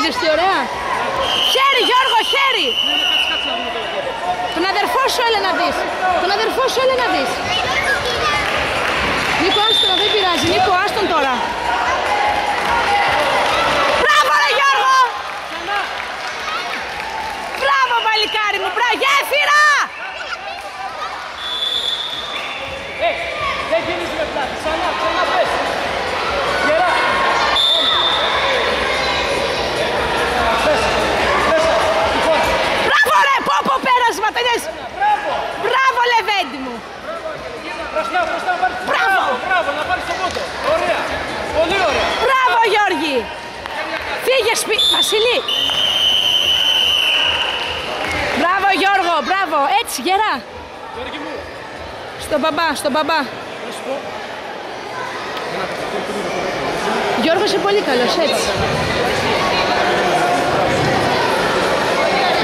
είδες τι ωραία. Χέρι Γιώργο, χέρι. Τον αδερφό σου έλε να δεις. Τον αδερφό σου έλε να δεις. Νίκο άστον, δεν πειράζει. Νίκο άστον τώρα. Μπράβο ρε Γιώργο. Μπράβο παλικάρι μου, μπράβο. Γέφυρα. Δεν γυρίζει με πλάτη. Ξανά πες. Γερά. Μπράβο ρε, πόπο πέρασμα, τελειώσει. Μπράβο Λεβέντη μου. Μπροστά, Μπράβο. Μπράβο, να πάρεις το πόντο. Ωραία. Πολύ ωραία. Μπράβο Γιώργη. Φύγε Βασιλή. Μπράβο Γιώργο, μπράβο. Έτσι γερά. Γιώργη μου. Στον μπαμπά, στον μπαμπά. Γιώργος είναι πολύ καλός, έτσι.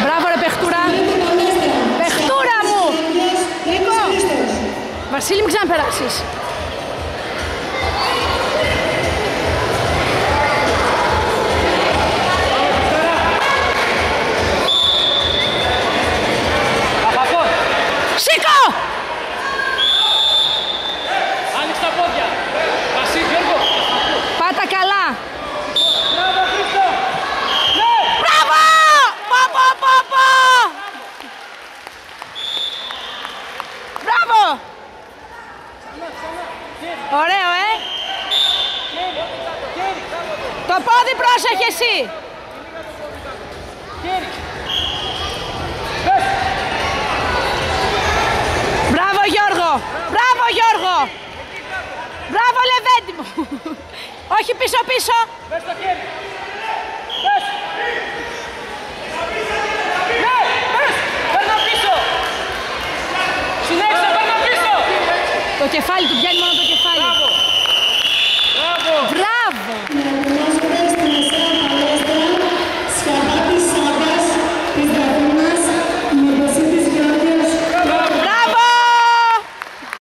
Μπράβο ρε παιχτούρα. Παιχτούρα μου. Νίκο. Βασίλη, μην ξαναπεράσεις. Σήκω! Άνοιξε τα πόδια. Βασίλη, Γιώργο. Πάτα καλά. Μπράβο, Χρήστο. Ναι. Μπράβο! Πω! Μπράβο! Ωραίο, Το πόδι πρόσεχε εσύ. Μπράβο Γιώργο! Μπράβο Γιώργο! Μπράβο Λεβέντη μου! Όχι πίσω! Πες το χέρι. Πες. Ναι, πες. Παίρνω πίσω. Συνέχισε, παίρνω πίσω. Το κεφάλι του, πιάνει μόνο το κεφάλι. Μπράβο.